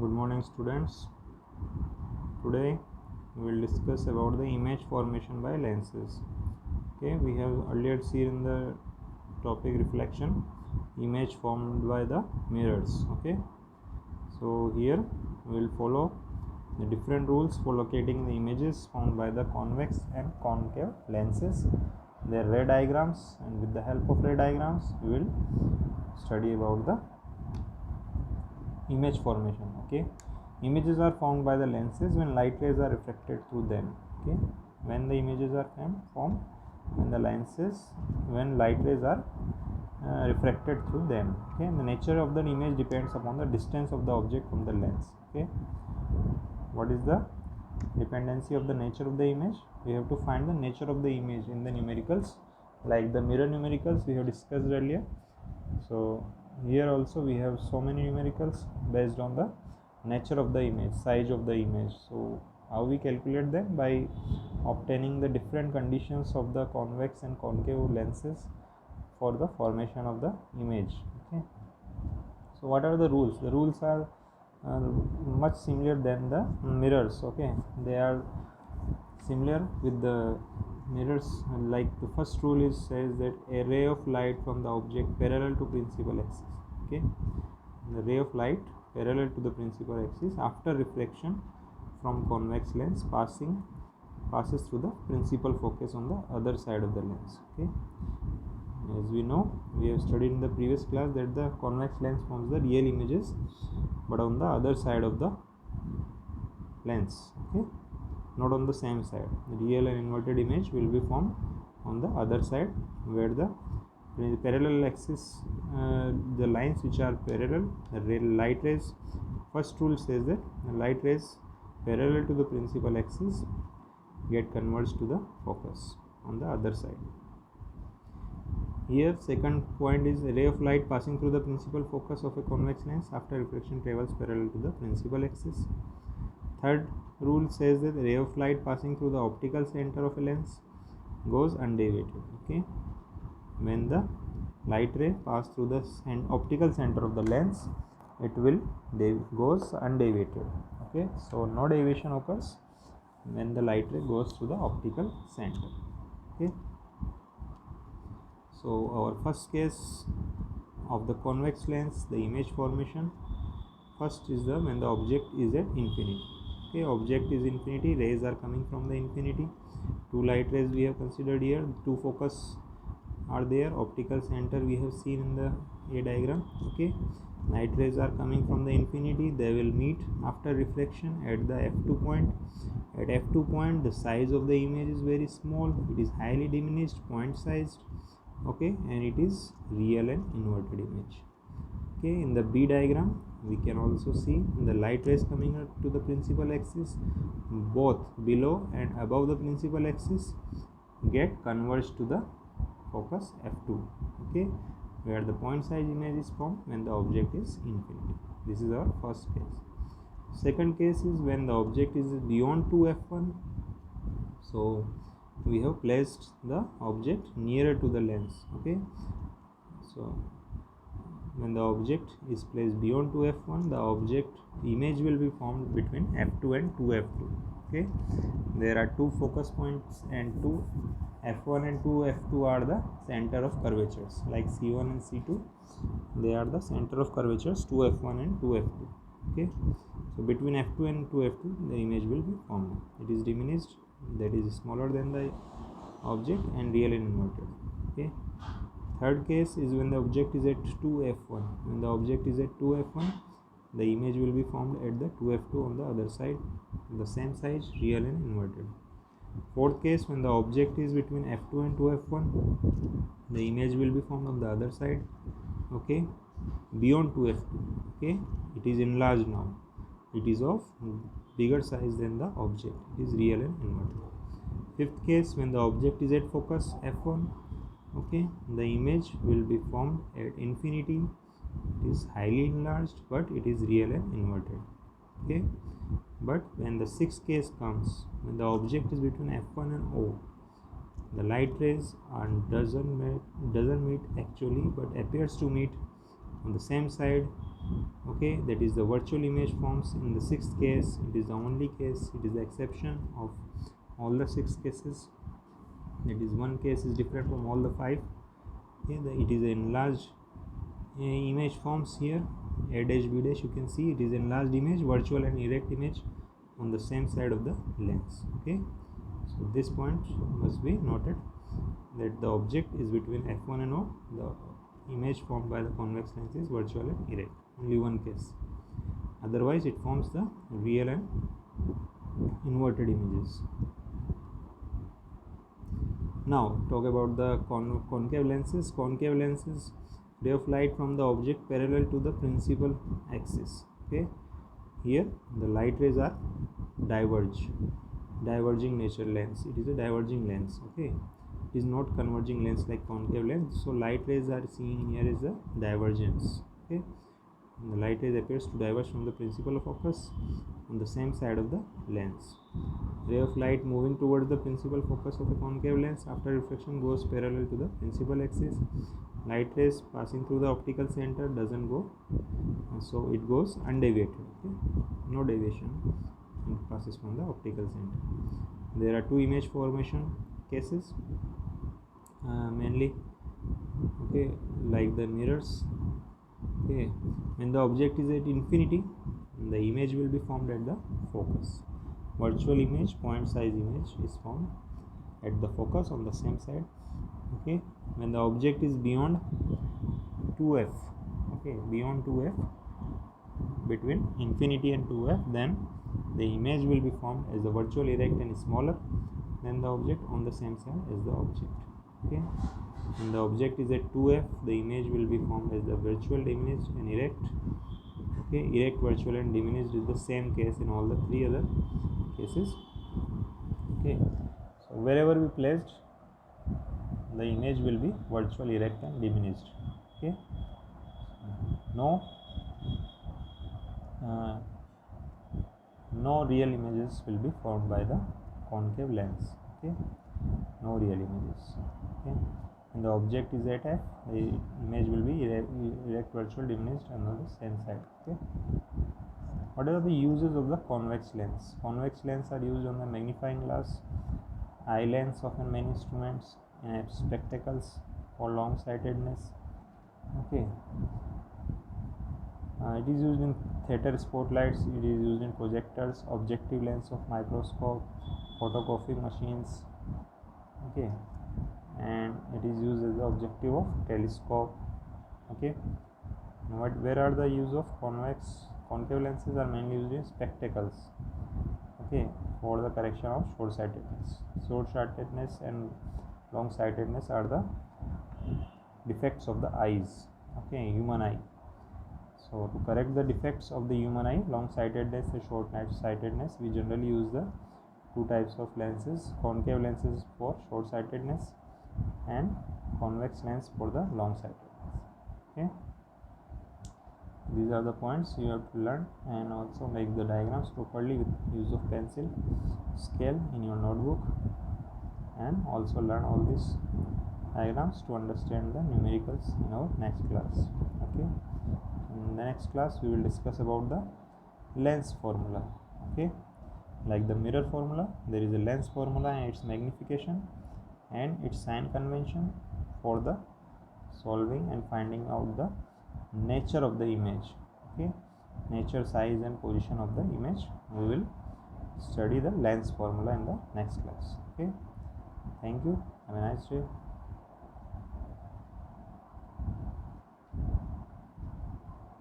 Good morning, students. Today we will discuss about the image formation by lenses. Okay, we have earlier seen in the topic reflection image formed by the mirrors. Okay, so here we will follow the different rules for locating the images formed by the convex and concave lenses, their ray diagrams, and with the help of ray diagrams we will study about the image formation. Okay, images are formed by the lenses when light rays are reflected through them. Okay, when the images are formed when the lenses when light rays are refracted through them. Okay, and the nature of the image depends upon the distance of the object from the lens. Okay, what is the dependency of the nature of the image? We have to find the nature of the image in the numericals, like the mirror numericals we have discussed earlier. So here also we have so many numericals based on the nature of the image, size of the image. So how we calculate them? By obtaining the different conditions of the convex and concave lenses for the formation of the image. Okay, so what are the rules? The rules are much similar than the mirrors. Okay, they are similar with the mirrors. Like the first rule is says that a ray of light from the object parallel to principal axis. Okay, the ray of light parallel to the principal axis after reflection from convex lens passes through the principal focus on the other side of the lens. Okay, as we know, we have studied in the previous class that the convex lens forms the real images but on the other side of the lens. Okay, not on the same side. The real and inverted image will be formed on the other side, where the parallel axis, the lines which are parallel, the light rays. First rule says that the light rays parallel to the principal axis get converged to the focus on the other side. Here second point is a ray of light passing through the principal focus of a convex lens after reflection travels parallel to the principal axis. Third rule says that the ray of light passing through the optical center of a lens goes undeviated. Okay, when the light ray pass through the optical center of the lens, it will goes undeviated. Okay, so no deviation occurs when the light ray goes through the optical center. Okay, so our first case of the convex lens, the image formation, first is the when the object is at infinity. Okay, object is infinity, rays are coming from the infinity. Two light rays we have considered here, two focus are there, optical center we have seen in the A diagram. Okay, light rays are coming from the infinity, they will meet after reflection at the f2 point. At f2 point the size of the image is very small, it is highly diminished, point sized. Okay, and it is real and inverted image. Okay, in the B diagram we can also see the light rays coming up to the principal axis, both below and above the principal axis get converged to the focus f2. Okay, where the point size image is formed when the object is infinity. This is our first case. Second case is when the object is beyond 2f1. So we have placed the object nearer to the lens. Okay, so when the object is placed beyond 2f1, the object image will be formed between f2 and 2f2. Okay, there are two focus points and two f1 and 2f2 are the center of curvatures, like c1 and c2, they are the center of curvatures, 2f1 and 2f2. Okay, so between f2 and 2f2 the image will be formed. It is diminished, that is smaller than the object and real and inverted. Okay, third case is when the object is at 2f1. When the object is at 2f1, the image will be formed at the 2f2 on the other side, the same size, real and inverted. Fourth case, when the object is between f2 and 2f1, the image will be formed on the other side. Okay, beyond 2f2. Okay, it is enlarged now, it is of bigger size than the object, it is real and inverted. Fifth case, when the object is at focus f1, okay, the image will be formed at infinity, it is highly enlarged but it is real and inverted. Okay, but when the sixth case comes, when the object is between f1 and o, the light rays doesn't meet actually but appears to meet on the same side. Okay, that is the virtual image forms in the sixth case. It is the only case, it is the exception of all the six cases. That is, one case is different from all the five. Okay, it is enlarged image forms here, a dash b dash. You can see it is enlarged image, virtual and erect image on the same side of the lens. Okay, so this point must be noted, that the object is between f1 and o. The image formed by the convex lens is virtual and erect. Only one case, otherwise it forms the real and inverted images. Now talk about the concave lenses. Concave lenses, ray of light from the object parallel to the principal axis. Okay, here the light rays are diverging nature lens. It is a diverging lens. Okay, it is not converging lens like concave lens. So light rays are seen here as a divergence. Okay, and the light rays appears to diverge from the principal focus on the same side of the lens. Ray of light moving towards the principal focus of a concave lens after reflection goes parallel to the principal axis. Light rays passing through the optical center doesn't go, so it goes undeviated. Okay, no deviation, it passes from the optical center. There are two image formation cases, mainly, okay, like the mirrors. Okay, when the object is at infinity, the image will be formed at the focus. Virtual image, point size image, is formed at the focus on the same side. Okay, when the object is beyond 2f, okay, beyond 2f, between infinity and 2f, then the image will be formed as the virtual erect and smaller than the object on the same side as the object. Okay, when the object is at 2f, the image will be formed as the virtual, diminished and erect. Okay, erect, virtual and diminished is the same case in all the three other cases. Okay, so wherever we placed, the image will be virtual, erect and diminished. Okay, no real images will be formed by the concave lens. Okay, no real images. Okay, and the object is at f, the image will be erect, virtual, diminished and on the same side. Okay, what are the uses of the convex lens? Convex lens are used on the magnifying glass, eye lens of many instruments, and spectacles for long sightedness. Okay, it is used in theater spotlights, it is used in projectors, objective lens of microscope, photocopying machines. Okay, and it is used as the objective of telescope. Okay, now where are the use of concave lenses? Are mainly used in spectacles. Okay, for the correction of short-sightedness and long-sightedness are the defects of the eyes. Okay, human eye. So to correct the defects of the human eye, long-sightedness and short-sightedness, we generally use the two types of lenses: concave lenses for short-sightedness and convex lens for the long-sightedness. Okay, these are the points you have to learn, and also make the diagrams properly with use of pencil, scale in your notebook, and also learn all these diagrams to understand the numericals in our next class. Okay, in the next class we will discuss about the lens formula. Okay, like the mirror formula, there is a lens formula and its magnification and its sign convention for the solving and finding out the nature of the image. Okay, nature, size and position of the image. We will study the lens formula in the next class. Okay, thank you, have a nice day.